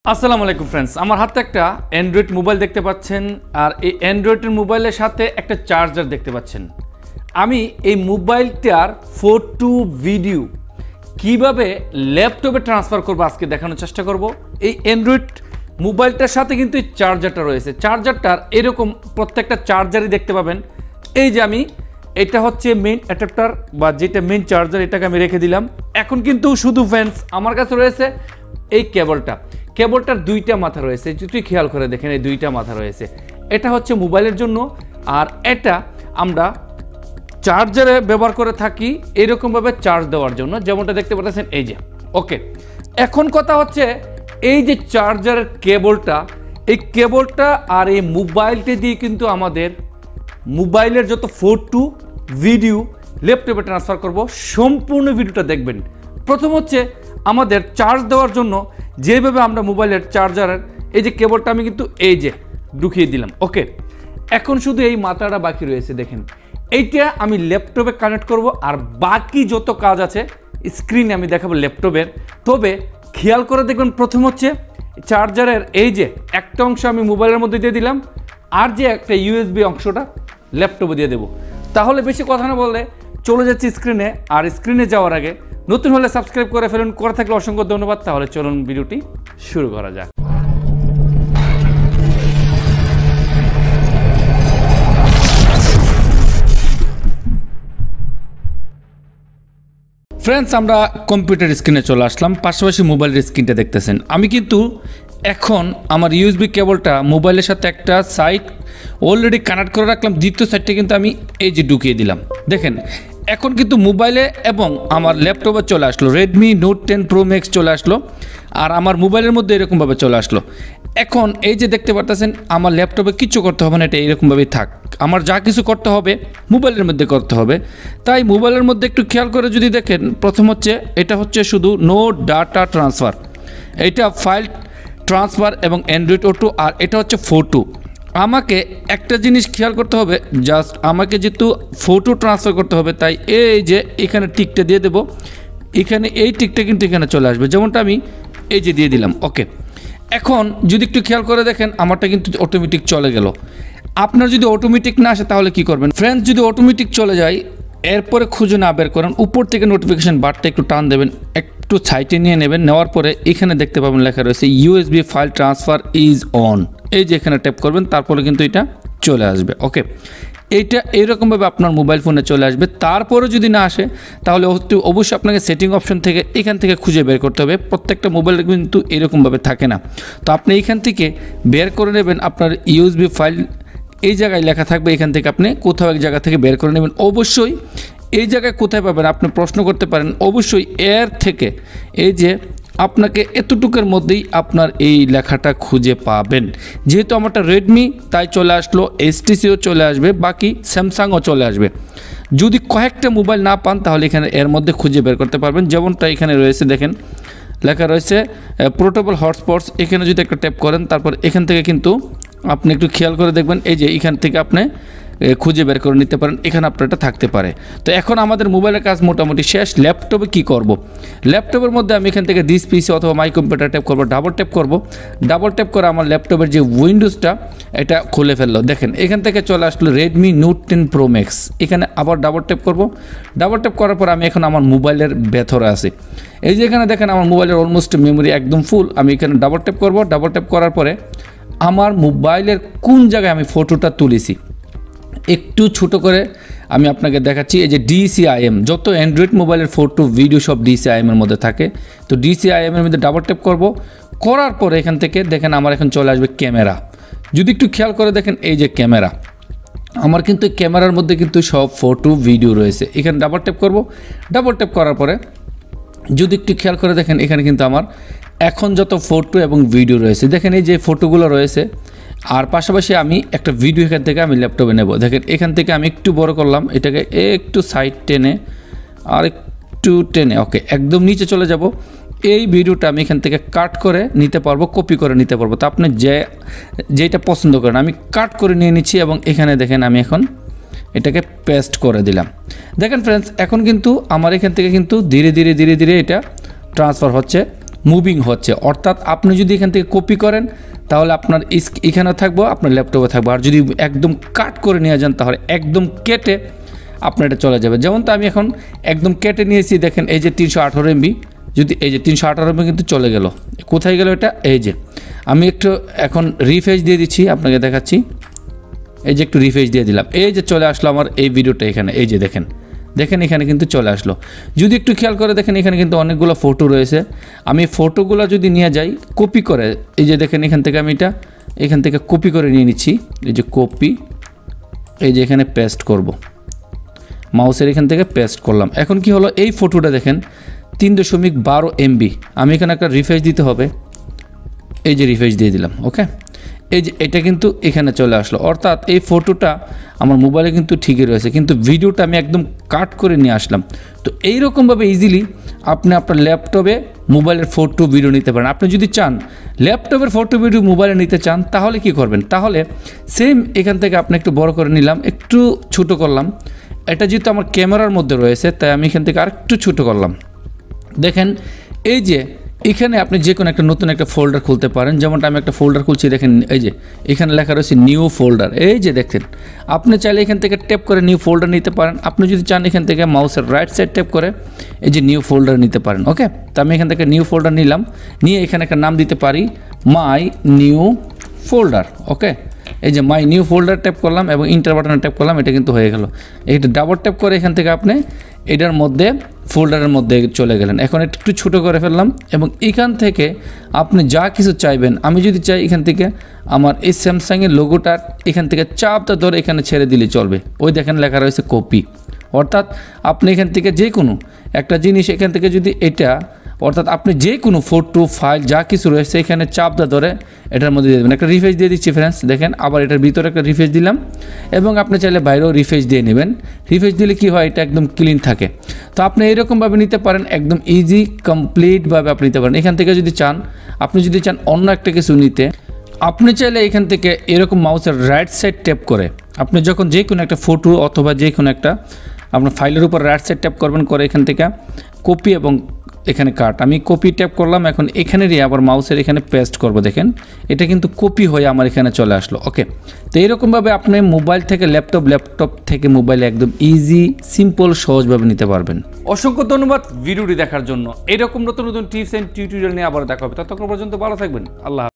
আসসালামু আলাইকুম ফ্রেন্ডস, আমার হাতে একটা অ্যান্ড্রয়েড মোবাইল দেখতে পাচ্ছেন আর এই অ্যান্ড্রয়েডের মোবাইলের সাথে একটা চার্জার দেখতে পাচ্ছেন। আমি এই মোবাইলটার ফটো ভিডিও কিভাবে ল্যাপটপে ট্রান্সফার করব আজকে দেখানোর চেষ্টা করব। এই অ্যান্ড্রয়েড মোবাইলটার সাথে কিন্তু এই চার্জারটা রয়েছে। চার্জারটার এরকম প্রত্যেকটা চার্জারই দেখতে পাবেন। এই যে আমি এটা হচ্ছে মেইন অ্যাডাপ্টার বা যেটা মেইন চার্জার, এটাকে আমি রেখে দিলাম। এখন কিন্তু শুধু ফ্রেন্ডস আমার কাছে রয়েছে এই কেবলটার দুইটা মাথা রয়েছে, যদি খেয়াল করে দেখেন এই দুইটা মাথা রয়েছে। এটা হচ্ছে মোবাইলের জন্য আর এটা আমরা চার্জারে ব্যবহার করে থাকি এরকমভাবে চার্জ দেওয়ার জন্য, যেমনটা দেখতে পাচ্ছেন এই যে। ওকে, এখন কথা হচ্ছে এই যে চার্জারের কেবলটা, এই কেবলটা আর এই মোবাইলটা দিয়ে কিন্তু আমাদের মোবাইলের যত ফটো ভিডিও ল্যাপটপে ট্রান্সফার করব। সম্পূর্ণ ভিডিওটা দেখবেন। প্রথম হচ্ছে আমাদের চার্জ দেওয়ার জন্য যেভাবে আমরা মোবাইলের চার্জারের এই যে কেবলটা আমি কিন্তু এই যে ঢুকিয়ে দিলাম। ওকে, এখন শুধু এই মাথাটা বাকি রয়েছে। দেখেন এইটা আমি ল্যাপটপে কানেক্ট করব আর বাকি যত কাজ আছে স্ক্রিনে আমি দেখাবো ল্যাপটপের। তবে খেয়াল করে দেখবেন, প্রথম হচ্ছে চার্জারের এই যে একটা অংশ আমি মোবাইলের মধ্যে দিয়ে দিলাম আর যে একটা ইউএসবি অংশটা ল্যাপটপে দিয়ে দেবো। তাহলে বেশি কথা না বললে চলে যাচ্ছি স্ক্রিনে। আর স্ক্রিনে যাওয়ার আগে নতুন হলে সাবস্ক্রাইব করে ফেলুন, করে থাকলে অসংখ্য ধন্যবাদ। তাহলে চলুন ভিডিওটি শুরু করা যাক। ফ্রেন্ডস, আমরা কম্পিউটার স্ক্রিনে চলে আসলাম, পাশাপাশি মোবাইলের স্ক্রিনটা দেখতেছেন। আমি কিন্তু এখন আমার ইউএসবি কেবলটা মোবাইলের সাথে একটা সাইড অলরেডি কানেক্ট করে রাখলাম, দ্বিতীয় সাইডটা কিন্তু আমি এই যে ঢুকিয়ে দিলাম। দেখেন এখন কিন্তু মোবাইলে এবং আমার ল্যাপটপে চলে আসলো রেডমি নোট 10 প্রো ম্যাক্স চলে আসলো আর আমার মোবাইলের মধ্যে এরকমভাবে চলে আসলো। এখন এই যে দেখতে পারতেছেন আমার ল্যাপটপে কিছু করতে হবে না, এটা এরকমভাবেই থাক। আমার যা কিছু করতে হবে মোবাইলের মধ্যে করতে হবে। তাই মোবাইলের মধ্যে একটু খেয়াল করে যদি দেখেন, প্রথম হচ্ছে এটা হচ্ছে শুধু নো ডাটা ট্রান্সফার, এটা ফাইল ট্রান্সফার এবং অ্যান্ড্রয়েড অটো, আর এটা হচ্ছে ফটো। আমাকে একটা জিনিস খেয়াল করতে হবে, জাস্ট আমাকে যেহেতু ফটো ট্রান্সফার করতে হবে তাই এই যে এখানে টিকটা দিয়ে দেবো। এখানে এই টিকটা কিন্তু এখানে চলে আসবে, যেমনটা আমি এই যে দিয়ে দিলাম। ওকে, এখন যদি একটু খেয়াল করে দেখেন আমারটা কিন্তু অটোমেটিক চলে গেল। আপনার যদি অটোমেটিক না আসে তাহলে কি করবেন ফ্রেন্ডস? যদি অটোমেটিক চলে যায় এরপরে খুঁজে না বের করেন, উপর থেকে নোটিফিকেশান বারটা একটু টান দেবেন, একটু সাইটে নিয়ে নেবেন। নেওয়ার পরে এখানে দেখতে পাবেন লেখা রয়েছে USB file transfer is on. এই যে এখানে ট্যাপ করবেন, তারপরে কিন্তু এটা চলে আসবে। ওকে, এইটা এরকমভাবে আপনার মোবাইল ফোনে চলে আসবে। তারপরে যদি না আসে তাহলে অবশ্যই আপনাকে সেটিং অপশন থেকে এখান থেকে খুঁজে বের করতে হবে। প্রত্যেকটা মোবাইল কিন্তু এরকমভাবে থাকে না, তো আপনি এইখান থেকে বের করে নেবেন। আপনার ইউএসবি ফাইল এই জায়গায় লেখা থাকবে, এখান থেকে আপনি কোথাও এক জায়গা থেকে বের করে নেবেন। অবশ্যই এই জায়গায় কোথায় পাবেন আপনি প্রশ্ন করতে পারেন, অবশ্যই এর থেকে এই যে আপনাকে এতটুকুর মধ্যেই আপনার এই লেখাটা খুঁজে পাবেন। যেহেতু আমারটা রেডমি তাই চলে আসলো, HTCও চলে আসবে, বাকি স্যামসাংও চলে আসবে। যদি কয়েকটা মোবাইল না পান তাহলে এখানে এর মধ্যে খুঁজে বের করতে পারবেন। যেমনটা এখানে রয়েছে দেখেন লেখা রয়েছে পোর্টেবল হটস্পটস, এখানে যদি একটা ট্যাপ করেন তারপর এখান থেকে কিন্তু আপনি একটু খেয়াল করে দেখবেন এই যে এখান থেকে আপনি খুঁজে বের করে নিতে পারেন, এখানে আপনার এটা থাকতে পারে। তো এখন আমাদের মোবাইলের কাজ মোটামুটি শেষ। ল্যাপটপে কি করব? ল্যাপটপের মধ্যে আমি এখান থেকে দিস পিসি অথবা মাই কম্পিউটার ট্যাপ করব, ডাবল ট্যাপ করে আমার ল্যাপটপের যে উইন্ডোজটা এটা খুলে ফেললো। দেখেন এখান থেকে চলে আসলো রেডমি নোট 10 প্রো ম্যাক্স। এখানে আবার ডাবল ট্যাপ করব, ডাবল ট্যাপ করার পর আমি এখন আমার মোবাইলের ভেতরে আছি। এই যে এখানে দেখেন আমার মোবাইলের অলমোস্ট মেমোরি একদম ফুল। আমি এখানে ডাবল ট্যাপ করব, ডাবল ট্যাপ করার পরে আমার মোবাইলের কোন জায়গায় আমি ফটোটা তুলেছি একটু ছোট করে আমি আপনাকে দেখাচ্ছি। এই যে DCIM, যত অ্যান্ড্রয়েড মোবাইলের ফটো ভিডিও সব DCIM এর মধ্যে থাকে। তো DCIM এর মধ্যে ডাবল ট্যাপ করব, করার পরে এখান থেকে দেখেন আমার এখন চলে আসবে ক্যামেরা। যদি একটু খেয়াল করে দেখেন এই যে ক্যামেরা, আমার কিন্তু ক্যামেরার মধ্যে কিন্তু সব ফটো ভিডিও রয়েছে। এখানে ডাবল ট্যাপ করব, ডাবল ট্যাপ করার পরে যদি একটু খেয়াল করে দেখেন এখানে কিন্তু আমার এখন যত ফটো এবং ভিডিও রয়েছে, দেখেন এই যে ফটোগুলো রয়েছে। আর পাশাপাশি আমি একটা ভিডিও এখান থেকে আমি ল্যাপটপে নেব। দেখেন এখান থেকে আমি একটু বড় করলাম, এটাকে একটু সাইড টেনে আর একটু টেনে ওকে একদম নিচে চলে যাব। এই ভিডিওটা আমি এখান থেকে কাট করে নিতে পারবো, কপি করে নিতে পারবো। তো আপনি যেটা পছন্দ করেন আমি কাট করে নিয়ে নিচ্ছি এবং এখানে দেখেন আমি এখন এটাকে পেস্ট করে দিলাম। দেখেন ফ্রেন্ডস, এখন কিন্তু আমার এখান থেকে কিন্তু ধীরে ধীরে এটা ট্রান্সফার হচ্ছে মুভিং হচ্ছে, অর্থাৎ আপনি যদি এখান থেকে কপি করেন তাহলে আপনার এখানে থাকবো, আপনার ল্যাপটপে থাকবো। আর যদি একদম কাট করে নিয়ে যান তাহলে একদম কেটে আপনার এটা চলে যাবে। যেমন তো আমি এখন একদম কেটে নিয়েছি, দেখেন এই যে 318 MB, যদি এই যে 318 MB কিন্তু চলে গেল। কোথায় গেল এটা? এই যে আমি একটু এখন রিফ্রেশ দিয়ে দিচ্ছি, আপনাকে দেখাচ্ছি। এই যে একটু রিফ্রেশ দিয়ে দিলাম, এই যে চলে আসলো আমার এই ভিডিওটা এখানে। এই যে দেখেন এখানে কিন্তু চলে আসলো। যদি একটু খেয়াল করে দেখেন এখানে কিন্তু অনেকগুলো ফটো রয়েছে। আমি ফটোগুলো যদি নিয়ে যাই কপি করে, এই যে দেখেন এখান থেকে আমি এটা এখান থেকে কপি করে নিয়ে নিচ্ছি। এই যে কপি, এই যে এখানে পেস্ট করব, মাউসের এখান থেকে পেস্ট করলাম। এখন কি হলো, এই ফটোটা দেখেন 3.12 MB। আমি এখানে একটা রিফ্রেশ দিতে হবে, এই যে রিফ্রেশ দিয়ে দিলাম। ওকে, এই যে এটা কিন্তু এখানে চলে আসলো, অর্থাৎ এই ফটোটা আমার মোবাইলে কিন্তু ঠিকই রয়েছে, কিন্তু ভিডিওটা আমি একদম কাট করে নিয়ে আসলাম। তো এইরকমভাবে ইজিলি আপনি আপনার ল্যাপটপে মোবাইলের ফটো ভিডিও নিতে পারেন। আপনি যদি চান ল্যাপটপের ফটো ভিডিও মোবাইলে নিতে চান তাহলে কি করবেন, তাহলে সেম এখান থেকে আপনি একটু বড় করে নিলাম, একটু ছোট করলাম। এটা যেহেতু আমার ক্যামেরার মধ্যে রয়েছে তাই আমি এখান থেকে আরেকটু ছোট করলাম। দেখেন এই যে এখানে আপনি যে কোনো একটা নতুন একটা ফোল্ডার খুলতে পারেন। যেমনটা আমি একটা ফোল্ডার খুলছি, দেখেন এই যে এখানে লেখা রয়েছে নিউ ফোল্ডার। এই যে দেখেন আপনি চাইলে এখান থেকে ট্যাপ করে নিউ ফোল্ডার নিতে পারেন। আপনি যদি চান এখান থেকে মাউসের রাইট সাইড ট্যাপ করে এই যে নিউ ফোল্ডার নিতে পারেন। ওকে, তো আমি এখান থেকে নিউ ফোল্ডার নিলাম, নিয়ে এখানে একটা নাম দিতে পারি মাই নিউ ফোল্ডার। ওকে, এই যে মাই নিউ ফোল্ডার ট্যাপ করলাম এবং ইন্টার বাটনে ট্যাপ করলাম, এটা কিন্তু হয়ে গেল। এটা ডাবল ট্যাপ করে এখান থেকে আপনি এটার মধ্যে ফোল্ডারের মধ্যে চলে গেলেন। এখন একটু ছোটো করে ফেললাম এবং এখান থেকে আপনি যা কিছু চাইবেন, আমি যদি চাই এখান থেকে আমার এই স্যামসাংয়ের লোগোটা এখান থেকে চাপটা ধরে এখানে ছেড়ে দিলে চলবে। ওই দেখেন লেখা রয়েছে কপি, অর্থাৎ আপনি এখান থেকে যে কোনো একটা জিনিস এখান থেকে যদি এটা, অর্থাৎ আপনি যে কোনো ফটো ফাইল যা কিছু রয়েছে এখানে চাপটা ধরে এটার মধ্যে দিয়ে দেবেন। একটা রিফ্রেশ দিয়ে দিচ্ছি ফ্রেন্ডস, দেখেন আবার এটার ভিতরে একটা রিফ্রেশ দিলাম এবং আপনি চাইলে বাইরেও রিফ্রেশ দিয়ে নেবেন। রিফ্রেশ দিলে কি হয়, এটা একদম ক্লিন থাকে। তো আপনি এরকমভাবে নিতে পারেন, একদম ইজি কমপ্লিটভাবে আপনি নিতে পারেন। এখান থেকে যদি চান, আপনি যদি চান অন্য একটা কিছু নিতে, আপনি চাইলে এখান থেকে এরকম মাউসের রাইট সাইড ট্যাপ করে আপনি যখন যে কোনো একটা ফটো অথবা যে কোনো একটা আপনার ফাইলের উপর রাইট সাইড ট্যাপ করবেন, করে এখান থেকে কপি এবং এখানে কাট, আমি কপি ট্যাপ করলাম। এখন এখানেরই আবার মাউসের এখানে পেস্ট করব, দেখেন এটা কিন্তু কপি হয়ে আমার এখানে চলে আসলো। ওকে, তো এইরকমভাবে আপনি মোবাইল থেকে ল্যাপটপ, ল্যাপটপ থেকে মোবাইলে একদম ইজি সিম্পল সহজভাবে নিতে পারবেন। অসংখ্য ধন্যবাদ ভিডিওটি দেখার জন্য। এরকম নতুন নতুন টিপস এন্ড টিউটোরিয়াল নিয়ে আবার দেখা হবে। ততক্ষণ পর্যন্ত ভালো থাকবেন। আল্লাহ।